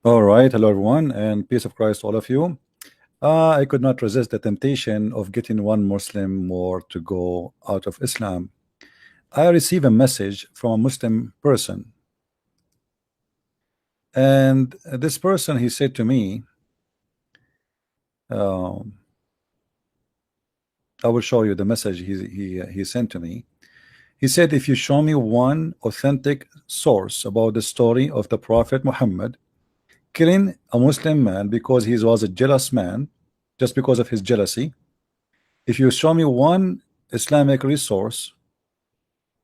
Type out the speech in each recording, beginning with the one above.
All right, hello everyone, and peace of Christ to all of you. I could not resist the temptation of getting one Muslim more to go out of Islam. I received a message from a Muslim person, and this person he said to me, I will show you the message he sent to me. He said, if you show me one authentic source about the story of the Prophet Muhammad killing a Muslim man because he was a jealous man, just because of his jealousy. If you show me one Islamic resource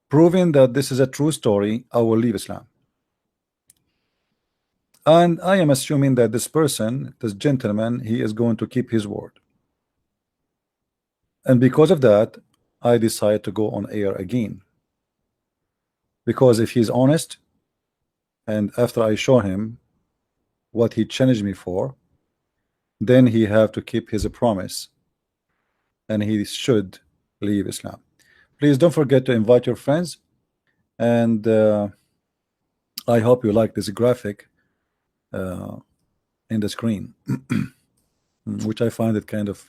proving that this is a true story, I will leave Islam. And I am assuming that this person, this gentleman, he is going to keep his word. And because of that, I decide to go on air again. Because if he's honest, and after I show him what he challenged me for, then he have to keep his promise, and he should leave Islam. Please don't forget to invite your friends, and I hope you like this graphic in the screen, which I find it kind of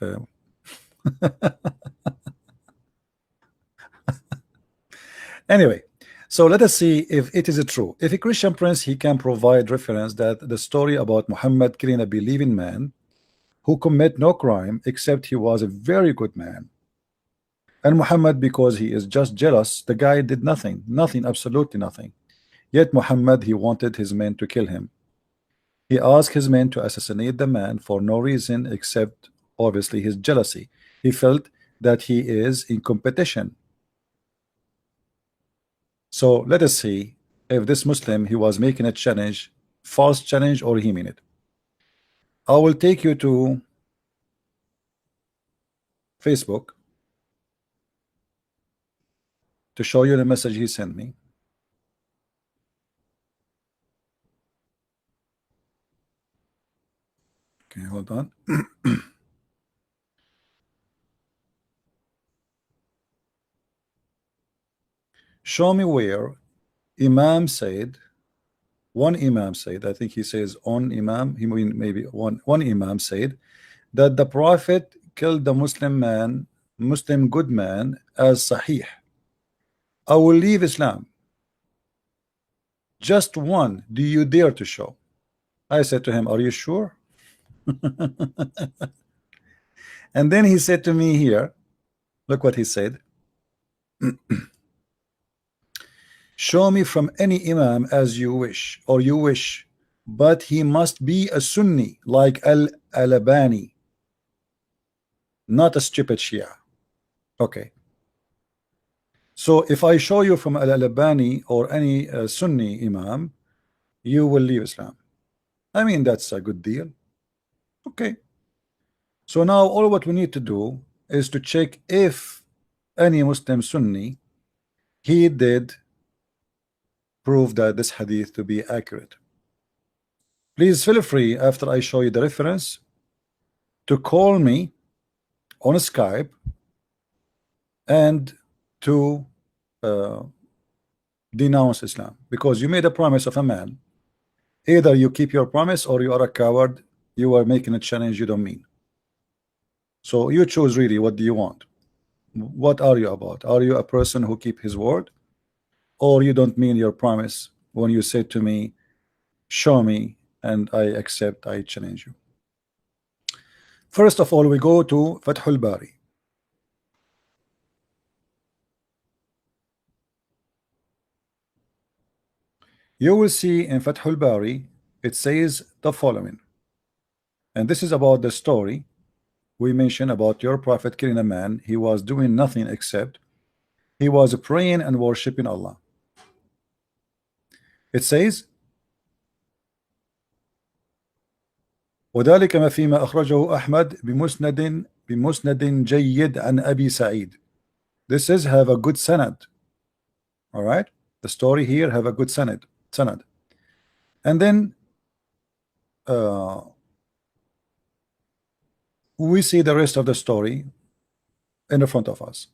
anyway. So let us see if it is true. If a Christian prince, he can provide reference that the story about Muhammad killing a believing man who commit no crime except he was a very good man, and Muhammad, because he is just jealous, the guy did nothing, absolutely nothing. Yet Muhammad, he wanted his men to kill him. He asked his men to assassinate the man for no reason except obviously his jealousy. He felt that he is in competition. So let us see if this Muslim, he was making a challenge, false challenge, or he mean it. I will take you to Facebook to show you the message he sent me. Okay, hold on. Show me where Imam said, one Imam said, I think he says on Imam, he mean maybe one Imam said that the Prophet killed the Muslim good man as Sahih. I will leave Islam. Just one, do you dare to show? I said to him, are you sure? And then he said to me here, look what he said. Show me from any Imam as you wish, or you wish, but he must be a Sunni like Al-Albani, not a stupid Shia. Okay. So if I show you from Al-Albani or any Sunni Imam, you will leave Islam. I mean, that's a good deal. Okay. So now all what we need to do is to check if any Muslim Sunni, he did prove that this hadith to be accurate. Please feel free, after I show you the reference, to call me on Skype and to denounce Islam, because you made a promise of a man. Either you keep your promise or you are a coward. You are making a challenge you don't mean. So you choose really, what do you want? What are you about? Are you a person who keep his word, or you don't mean your promise when you say to me, show me, and I accept, I challenge you? First of all, we go to Fathul Bari. You will see in Fathul Bari, it says the following, and this is about the story we mentioned about your prophet killing a man. He was doing nothing except he was praying and worshiping Allah. It says, وذلك ما فيما أخرجه أحمد بمسند جيد عن أبي سعيد. This is have a good sanad. All right, the story here have a good sanad. And then we see the rest of the story in the front of us.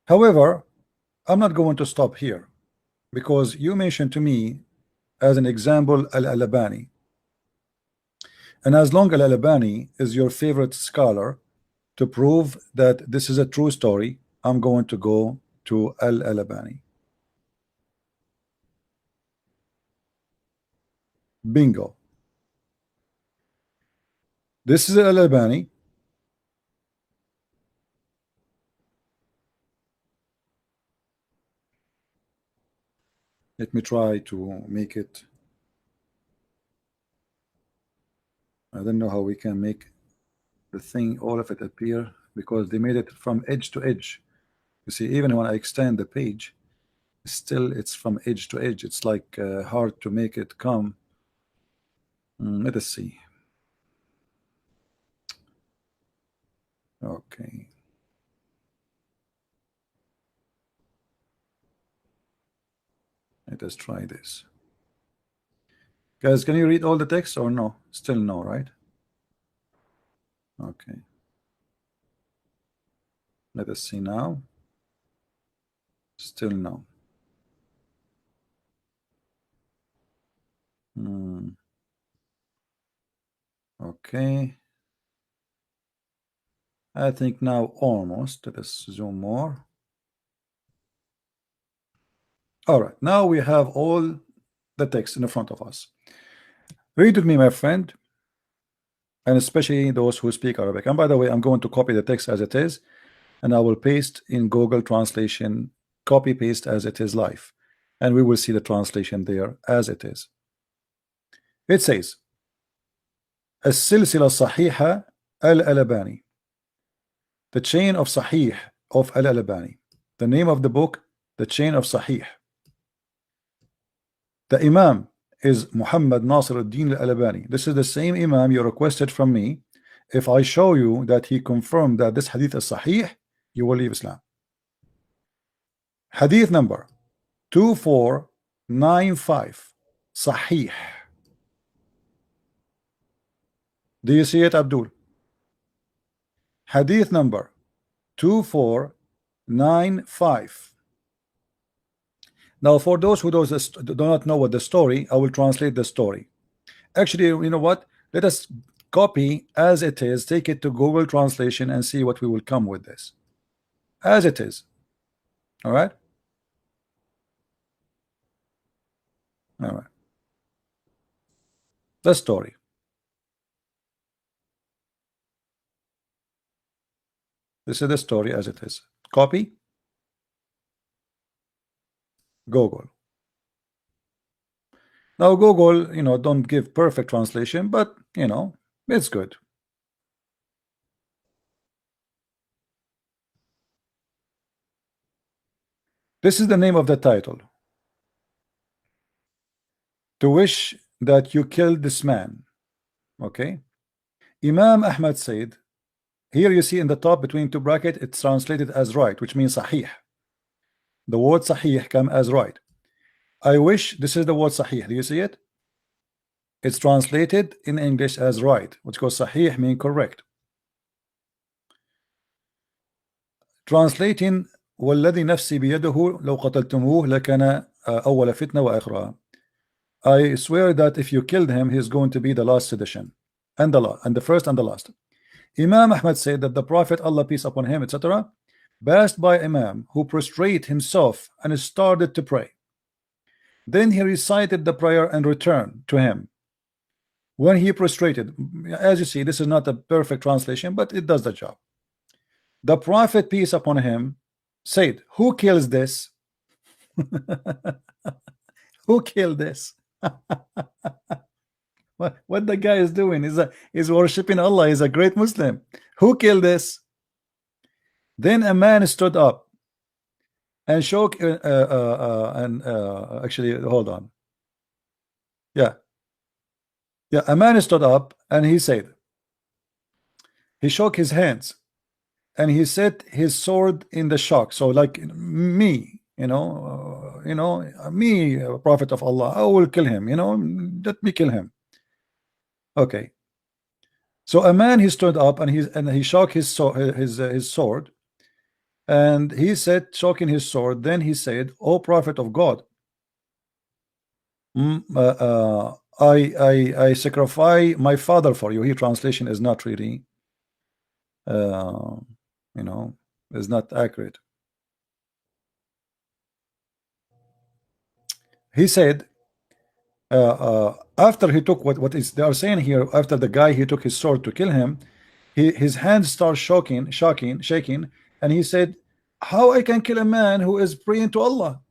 However, I'm not going to stop here, because you mentioned to me as an example Al-Albani. And as long as Al-Albani is your favorite scholar to prove that this is a true story, I'm going to go to Al-Albani. Bingo. This is Al-Albani. Let me try to make it. I don't know how we can make the thing, all of it appear, because they made it from edge to edge. You see, even when I extend the page, still it's from edge to edge. It's like hard to make it come. Let us see. Okay. Let us try this. Guys, can you read all the text or no? Still no, right? Okay. Let us see now. Still no. Okay. I think now almost. Let us zoom more. All right. Now we have all the text in front of us. Read with me, my friend, and especially those who speak Arabic. And by the way, I'm going to copy the text as it is, and I will paste in Google Translation, copy paste as it is live, and we will see the translation there as it is. It says السلسلة الصحيحة Al-Albani, the chain of Sahih of Al-Albani. The name of the book, the chain of Sahih. The Imam is Muhammad Nasir al-Din al-Albani. This is the same Imam you requested from me. If I show you that he confirmed that this hadith is Sahih, you will leave Islam. Hadith number 2495, Sahih. Do you see it, Abdul? Hadith number 2495. Now, for those who do not know what the story, I will translate the story. Actually, you know what? Let us copy as it is, take it to Google Translation and see what we will come with this. As it is. All right? All right. The story. This is the story as it is. Copy. Google. Now Google, you know, don't give perfect translation, but you know, it's good. This is the name of the title. To wish that you killed this man. Okay. Imam Ahmad said, here you see in the top between two brackets, it's translated as right, which means Sahih. The word Sahih come as right. I wish, this is the word Sahih. Do you see it? It's translated in English as right, which goes Sahih mean correct. Translating والذي نفسي بيده لو قتلتموه لكان أول فتنة وآخرها. I swear that if you killed him, he's going to be the last sedition and the first and the last. Imam Ahmad said that the Prophet, Allah peace upon him, etc., passed by Imam who prostrate himself and started to pray. Then he recited the prayer and returned to him. When he prostrated, as you see, this is not a perfect translation, but it does the job. The Prophet, peace upon him, said, who kills this? Who killed this? What the guy is doing is worshiping Allah. He's a great Muslim. Who killed this? Then a man stood up and shook actually hold on. Yeah, a man stood up and he said, he shook his hands and he set his sword in the shock. So like me, me, Prophet of Allah, I will kill him, let me kill him. Okay. So a man, he stood up and he shook his sword, and he said, shoking his sword, then he said, O Prophet of God, I sacrifice my father for you. Here translation is not really you know, is not accurate. He said after he took what is they are saying here, after the guy he took his sword to kill him, his hands start shaking, and he said, how I can kill a man who is praying to Allah?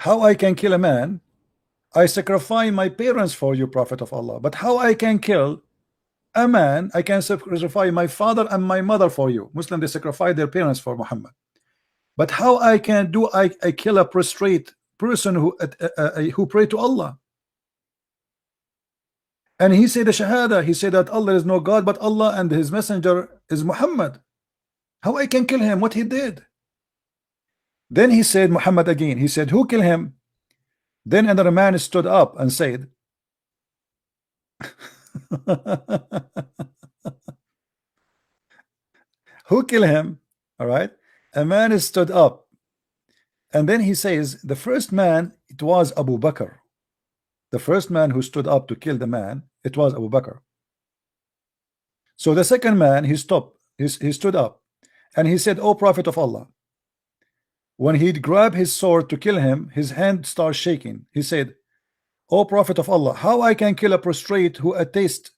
How I can kill a man? I sacrifice my parents for you, Prophet of Allah. But how I can kill a man? I can sacrifice my father and my mother for you. Muslim, they sacrifice their parents for Muhammad. But how I can do? I kill a prostrate person who pray to Allah. And he said the Shahada. He said that Allah is no God but Allah, and His messenger is Muhammad. How I can kill him? What he did? Then he said Muhammad again. He said, who killed him? Then another man stood up and said, who killed him? All right. A man stood up, and then he says, the first man, it was Abu Bakr. The first man who stood up to kill the man, it was Abu Bakr. So the second man, he stood up, and he said, O Prophet of Allah. When he'd grab his sword to kill him, his hand starts shaking. He said, O Prophet of Allah, how I can kill a prostrate who attests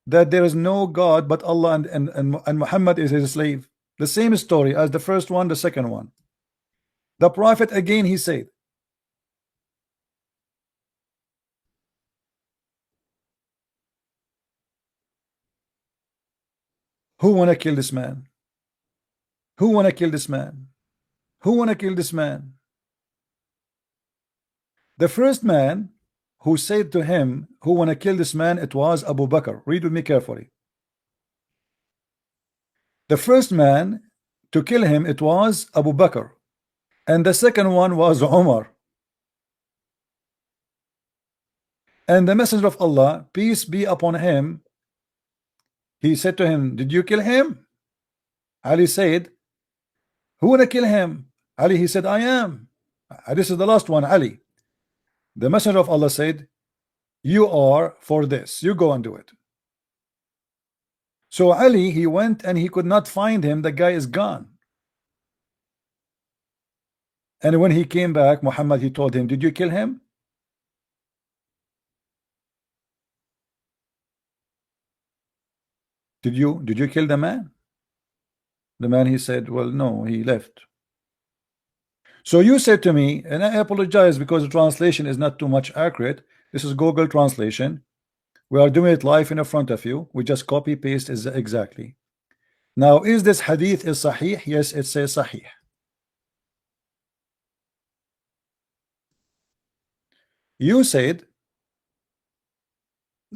that there is no God but Allah, and Muhammad is his slave? The same story as the first one, the second one. The Prophet again, he said, who wanna kill this man? Who wanna kill this man? Who wanna kill this man? The first man who said to him, who wanna kill this man, it was Abu Bakr. Read with me carefully. The first man to kill him, it was Abu Bakr, and the second one was Umar. And the Messenger of Allah, peace be upon him, he said to him, did you kill him? Ali said, who wanna kill him? Ali, he said, I am. This is the last one, Ali. The Messenger of Allah said, you are for this, you go and do it. So Ali, he went and he could not find him. The guy is gone. And when he came back, Muhammad, he told him, did you kill him? Did you kill the man? The man, he said, well, no, he left. So you said to me, and I apologize because the translation is not too much accurate. This is Google translation. We are doing it live in front of you. We just copy paste is exactly. Now, is this hadith is sahih? Yes, it says sahih. You said,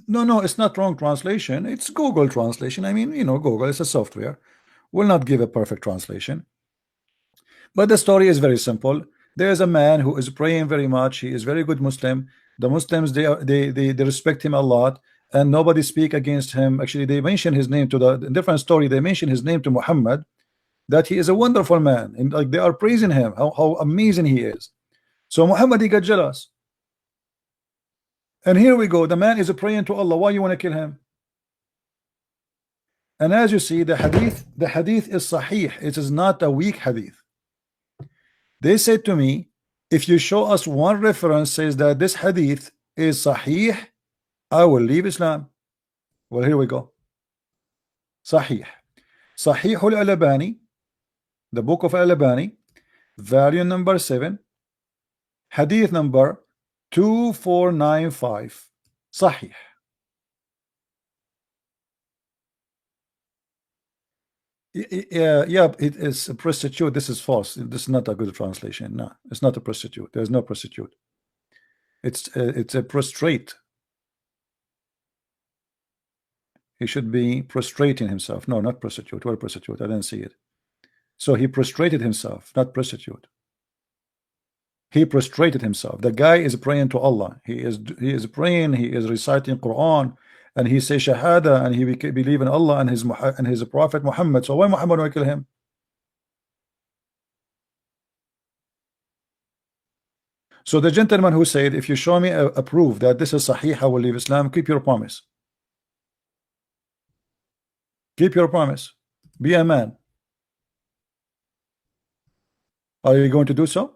no, it's not wrong translation. It's Google translation. I mean, you know, Google is a software. Will not give a perfect translation. But the story is very simple. There is a man who is praying very much. He is very good Muslim. The Muslims, they respect him a lot, and nobody speak against him. Actually, they mention his name to the different story. They mention his name to Muhammad, that he is a wonderful man, and like they are praising him, how amazing he is. So Muhammad, he got jealous. And here we go. The man is praying to Allah. Why you want to kill him? And as you see, the hadith is sahih. It is not a weak hadith. They said to me, if you show us one reference says that this hadith is sahih, I will leave Islam. Well, here we go. Sahih. Sahih al-Albani, the book of Al-Albani, volume number 7, hadith number 2495. Sahih. Yeah, it is a prostitute. This is false. This is not a good translation. No, it's not a prostitute. There's no prostitute. It's a prostrate. He should be prostrating himself. No, not prostitute. What prostitute? I didn't see it. So he prostrated himself, not prostitute. He prostrated himself. The guy is praying to Allah. He is praying. He is reciting Quran. And he says Shahada, and he believe in Allah and his Prophet Muhammad. So why Muhammad will kill him? So the gentleman who said, if you show me a proof that this is Sahih, I will leave Islam, keep your promise. Keep your promise. Be a man. Are you going to do so?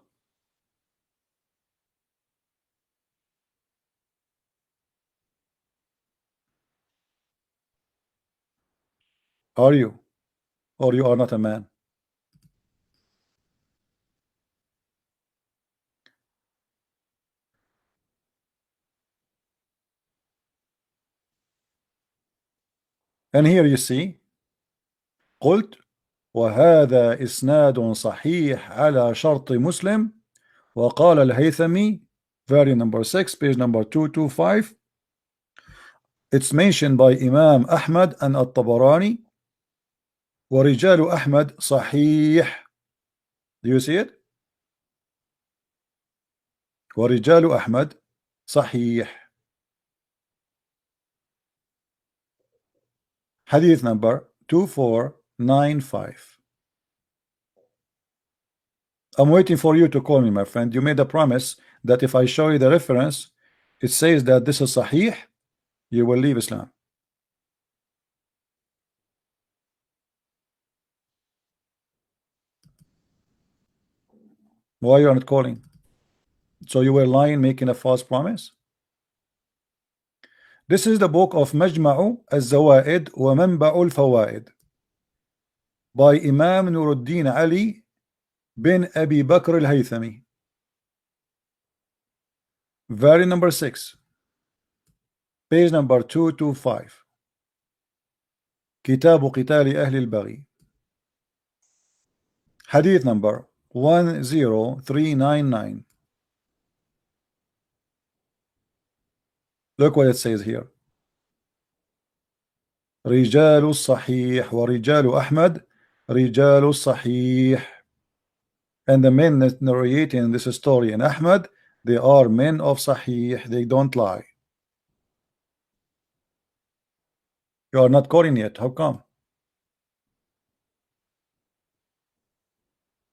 Are you? Or you are not a man? And here you see, قلت وهذا إسناد صحيح على شرط مسلم وقال الهيثمي, very number 6, page number 225. It's mentioned by Imam Ahmad and At-Tabarani. ورجال أحمد صحيح. Do you see it? ورجال أحمد صحيح. Hadith number 2495. I'm waiting for you to call me, my friend. You made a promise that if I show you the reference, it says that this is Sahih, you will leave Islam. Why you are not calling? So you were lying, making a false promise? This is the book of Majma'u al-Zawaid wa Manba'u al-Fawaid by Imam Nuruddin Ali bin Abi Bakr al-Haythami. Very number 6, page number 225. كتاب قتال أهل البغي. Hadith number 10399. Look what it says here. رجال الصحيح ورجال أحمد رجال الصحيح. And the men narrating this story in Ahmad, they are men of Sahih, they don't lie. You are not calling yet, how come?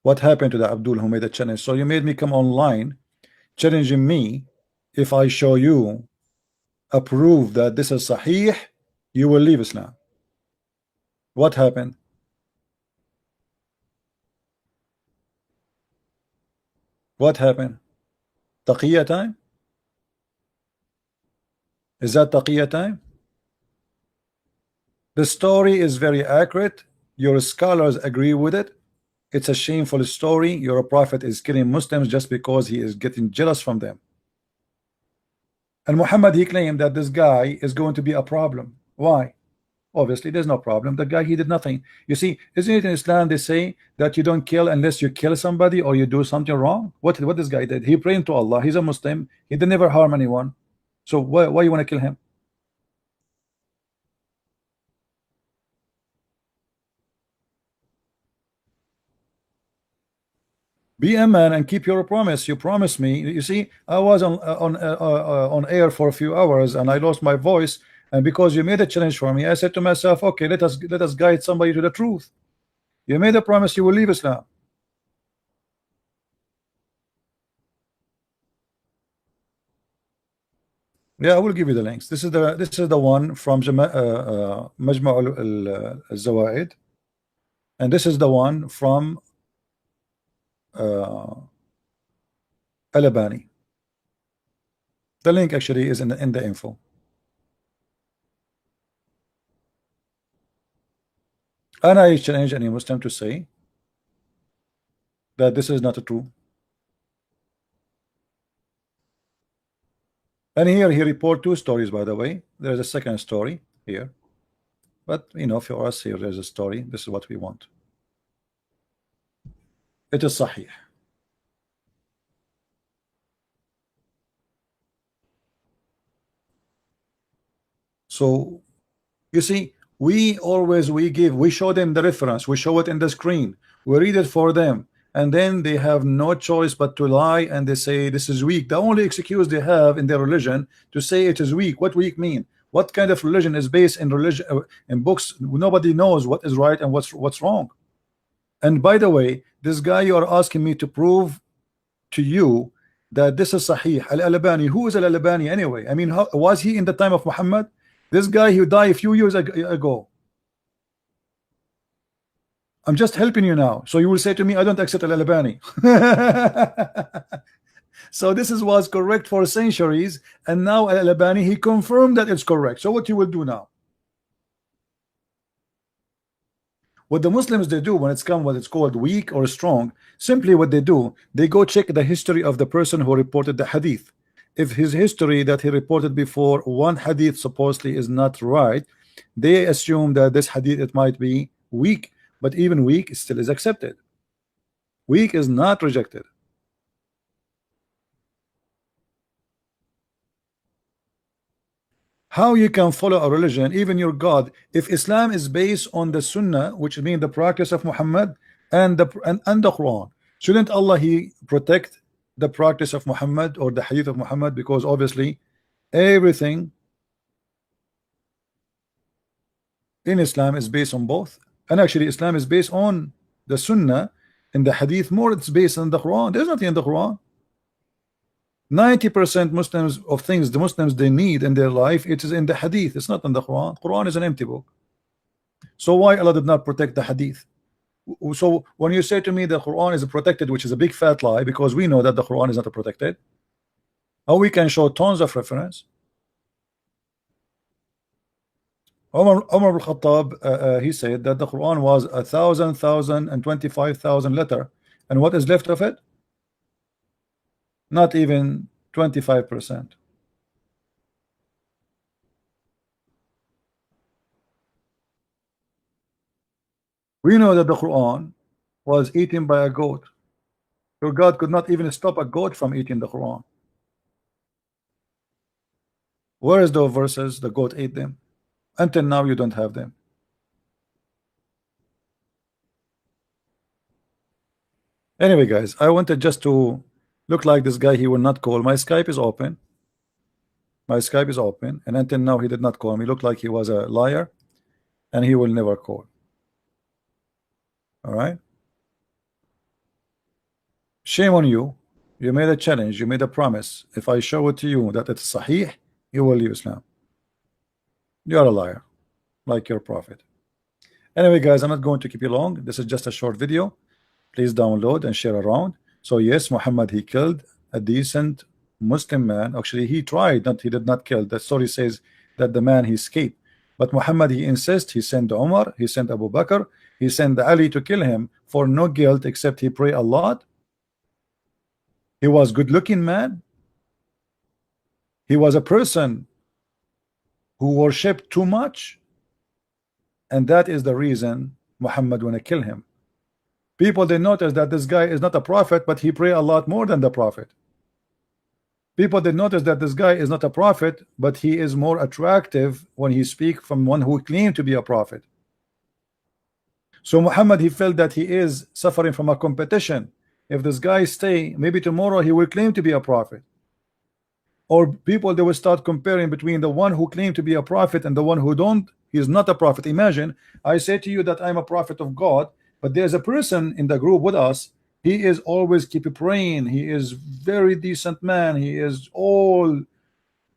What happened to the Abdul who made a challenge? So you made me come online challenging me. If I show you a proof that this is Sahih, you will leave Islam. What happened? What happened? Taqiyya time? Is that Taqiyya time? The story is very accurate. Your scholars agree with it. It's a shameful story. Your prophet is killing Muslims just because he is getting jealous from them. And Muhammad, he claimed that this guy is going to be a problem. Why? Obviously there's no problem. The guy, he did nothing. You see, isn't it in Islam they say that you don't kill unless you kill somebody or you do something wrong? What this guy did? He prayed to Allah. He's a Muslim. He did never harm anyone. So why you want to kill him? Be a man and keep your promise. You promised me. You see, I was on air for a few hours and I lost my voice. And because you made a challenge for me, I said to myself, okay, let us guide somebody to the truth. You made a promise you will leave Islam. Yeah, I will give you the links. This is the one from Majma' al-Zawaid, and this is the one from Al-Albani. The link actually is in the info. And I challenge any Muslim to say that this is not true. And here he report 2 stories, by the way. There's a second story here, but you know, for us here there's a story. This is what we want. It is Sahih. So you see, we show them the reference, we show it in the screen, we read it for them, and then they have no choice but to lie, and they say this is weak. The only excuse they have in their religion to say it is weak. What weak mean? What kind of religion is based in religion in books? Nobody knows what is right and what's wrong. And by the way, this guy you are asking me to prove to you that this is Sahih. Al-Albani, who is Al-Albani anyway? I mean, was he in the time of Muhammad? This guy who died a few years ago. I'm just helping you now. So you will say to me, I don't accept Al-Albani. So this was correct for centuries, and now Al-Albani, he confirmed that it's correct. So what you will do now? What the Muslims they do when it's what it's called weak or strong, simply what they do, they go check the history of the person who reported the hadith. If his history that he reported before one hadith supposedly is not right, they assume that this hadith it might be weak, but even weak still is accepted. Weak is not rejected. How you can follow a religion, even your God, if Islam is based on the Sunnah, which means the practice of Muhammad and the Quran? Shouldn't Allah he protect the practice of Muhammad or the hadith of Muhammad? Because obviously everything in Islam is based on both, and actually Islam is based on the Sunnah and the hadith more. It's based on the Quran. There's nothing in the Quran. 90% Muslims of things the Muslims they need in their life, it is in the hadith. It's not in the Quran. Quran is an empty book. So why Allah did not protect the hadith? So when you say to me the Quran is protected, which is a big fat lie, because we know that the Quran is not protected, or we can show tons of reference. Umar al-Khattab he said that the Quran was 1,000 and 25,000 letter, and what is left of it? Not even 25%. We know that the Quran was eaten by a goat. Your God could not even stop a goat from eating the Quran. Where is those verses? The goat ate them. Until now you don't have them. Anyway guys, I wanted just to look like this guy. He will not call. My Skype is open. My Skype is open, and until now he did not call me. Looked like he was a liar, and he will never call. All right. Shame on you. You made a challenge. You made a promise. If I show it to you that it's Sahih, you will leave Islam. You are a liar, like your prophet. Anyway, guys, I'm not going to keep you long. This is just a short video. Please download and share around. So yes, Muhammad he killed a decent Muslim man. Actually, he tried, he did not kill. The story says that the man he escaped. But Muhammad he insists. He sent Umar, he sent Abu Bakr, he sent Ali to kill him for no guilt except he prayed a lot. He was good-looking man. He was a person who worshipped too much, and that is the reason Muhammad want to kill him. People they notice that this guy is not a prophet, but he pray a lot more than the prophet. People they notice that this guy is not a prophet, but he is more attractive when he speak from one who claimed to be a prophet. So Muhammad he felt that he is suffering from a competition. If this guy stay, maybe tomorrow he will claim to be a prophet. Or people they will start comparing between the one who claimed to be a prophet and the one who don't. He is not a prophet. Imagine I say to you that I'm a prophet of God, but there's a person in the group with us. He is always keep praying. He is very decent man. He is all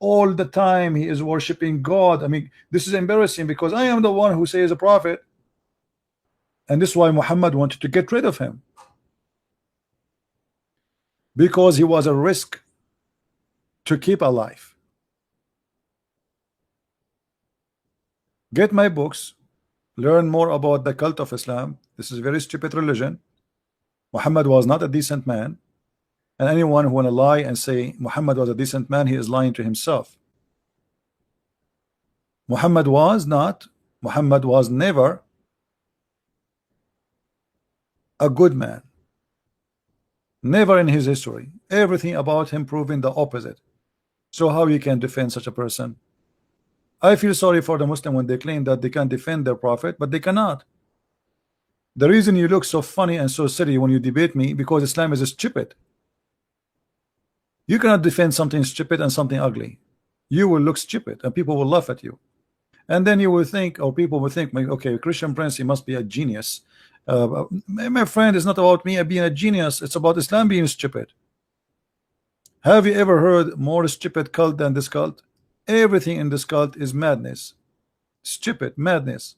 the time he is worshiping God. I mean, this is embarrassing because I am the one who says a prophet, and this is why Muhammad wanted to get rid of him, because he was a risk to keep alive. Get my books, learn more about the cult of Islam. This is a very stupid religion. Muhammad was not a decent man, and anyone who want to lie and say Muhammad was a decent man, he is lying to himself. Muhammad was never a good man. Never in his history. Everything about him proving the opposite. So how you can defend such a person? I feel sorry for the Muslim when they claim that they can defend their prophet, but they cannot. The reason you look so funny and so silly when you debate me, because Islam is stupid. You cannot defend something stupid and something ugly. You will look stupid and people will laugh at you. And then you will think, or people will think, okay, Christian Prince, he must be a genius. My friend, it's not about me being a genius. It's about Islam being stupid. Have you ever heard more stupid cult than this cult? Everything in this cult is madness, stupid madness.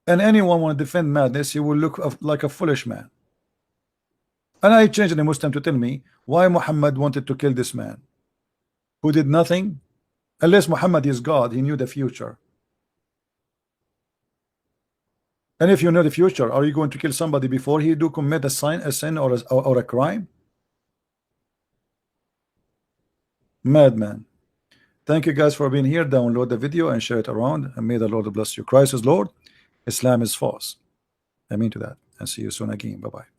And anyone want to defend madness, he will look like a foolish man. And I changed the Muslim to tell me why Muhammad wanted to kill this man who did nothing. Unless Muhammad is God, he knew the future. And if you know the future, are you going to kill somebody before he do commit a sin or a crime? Madman. Thank you guys for being here. Download the video and share it around, and may the Lord bless you. Christ is Lord, Islam is false. I mean to that, and see you soon again. Bye bye.